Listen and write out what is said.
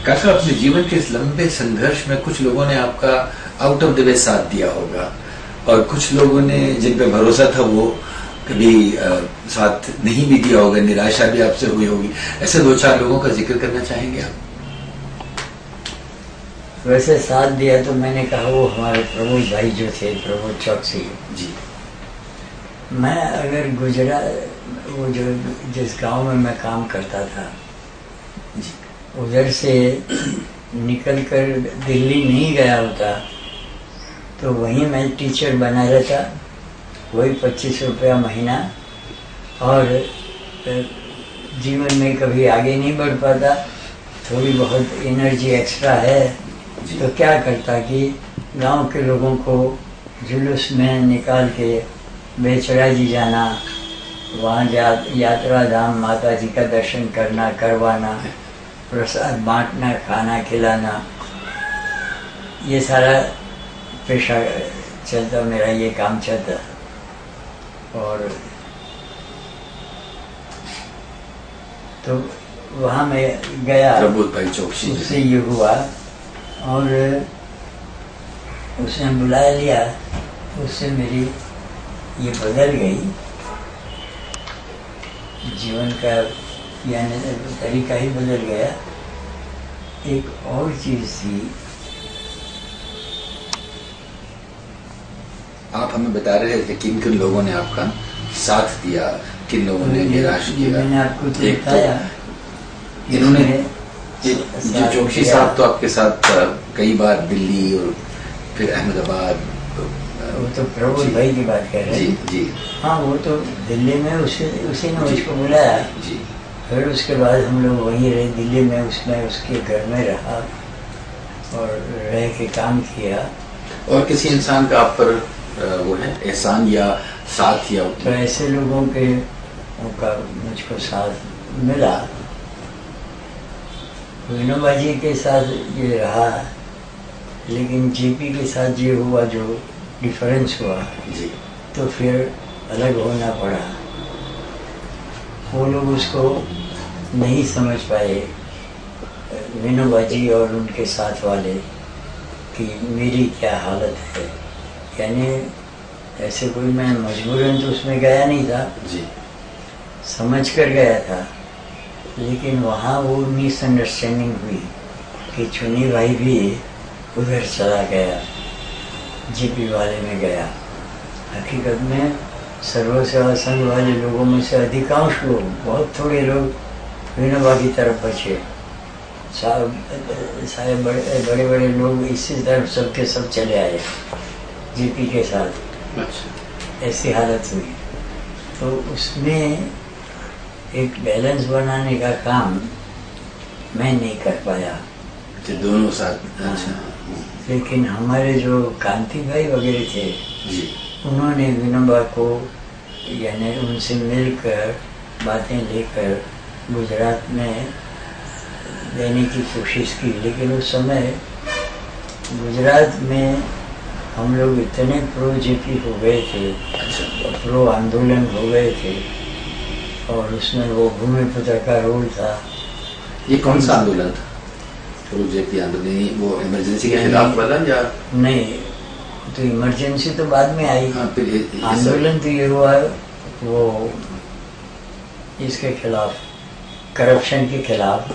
काका, अपने जीवन के इस लंबे संघर्ष में कुछ लोगों ने आपका आउट ऑफ द वे साथ दिया होगा और कुछ लोगों ने जिन पे भरोसा था वो कभी साथ नहीं भी दिया होगा, निराशा भी आपसे हुई होगी। ऐसे 2-4 लोगों का जिक्र करना चाहेंगे आप? वैसे साथ दिया तो मैंने कहा वो हमारे प्रमोद भाई जो थे, प्रमोद चौकसी जी। मैं अगर गुजरात, वो जो जिस गांव में मैं काम करता था जी। उधर से निकलकर दिल्ली नहीं गया होता तो वहीं मैं टीचर बना रहता, वही 25 रुपया महीना, और जीवन में कभी आगे नहीं बढ़ पाता। थोड़ी बहुत एनर्जी एक्स्ट्रा है तो क्या करता कि गांव के लोगों को जुलूस में निकाल के बेचरा जी जाना, वहाँ यात्रा धाम माता जी का दर्शन करना, करवाना, प्रसाद बांटना, खाना खिलाना, ये सारा पेशा चलता मेरा, ये काम चलता। और तो वहाँ मैं गया, प्रमोद भाई चौकसी उससे ये हुआ और उसने बुला लिया, उससे मेरी ये बदल गई जीवन का, यानी तरीका ही बदल गया। एक और चीज थी, आप हमें बता रहे थे किन किन लोगों ने आपका साथ दिया, किन लोगों ने निराश किया। मैंने आपको तो बताया, इन्होंने जो चौकसी साहब तो आपके साथ कई बार दिल्ली और फिर अहमदाबाद। वो तो प्रमोद भाई की बात कर रहे हैं। जी। हाँ, वो तो दिल्ली में उसी ने मुझको बुलाया। जी। फिर उसके बाद हम लोग वहीं रहे दिल्ली में, उसमें उसके घर में रहा और रह के काम किया। और किसी इंसान का आप पर वो है एहसान या साथ या तो ऐसे लोगों के उनका मुझको साथ मिला। विनोबा जी के साथ ये रहा, लेकिन जेपी के साथ ये हुआ जो डिफरेंस हुआ जी, तो फिर अलग होना पड़ा। वो लोग उसको नहीं समझ पाए, विनोबा जी और उनके साथ वाले, कि मेरी क्या हालत है। यानी ऐसे कोई मैं मजबूरन तो उसमें गया नहीं था जी, समझ कर गया था, लेकिन वहाँ वो मिसअंडरस्टैंडिंग हुई कि चुनी भाई भी उधर चला गया, जीपी वाले में गया। हकीकत में सर्व सेवा संघ वाले लोगों में से अधिकांश लोग, बहुत थोड़े लोग विनोबा की तरफ बचे। सारे बड़े बड़े लोग इसी तरफ सबके सब चले आए जीपी के साथ। अच्छा। ऐसी हालत हुई। तो उसमें एक बैलेंस बनाने का काम मैं नहीं कर पाया। दोनों साथ। अच्छा। लेकिन हमारे जो कांति भाई वगैरह थे जी, उन्होंने विनोबा को, यानी उनसे मिलकर बातें लेकर गुजरात में देने की कोशिश की। लेकिन उस समय गुजरात में हम लोग इतने प्रो जेपी हो गए थे, अच्छा, प्रो आंदोलन हो गए थे, और उसमें वो भूमिपुत्र का रोल था। ये कौन सा आंदोलन था? जेपी आंदोलन, वो इमरजेंसी के खिलाफ वाला या नहीं? तो इमरजेंसी तो बाद में आई। हाँ, फिर आंदोलन तो ये हुआ वो इसके खिलाफ, करप्शन के खिलाफ।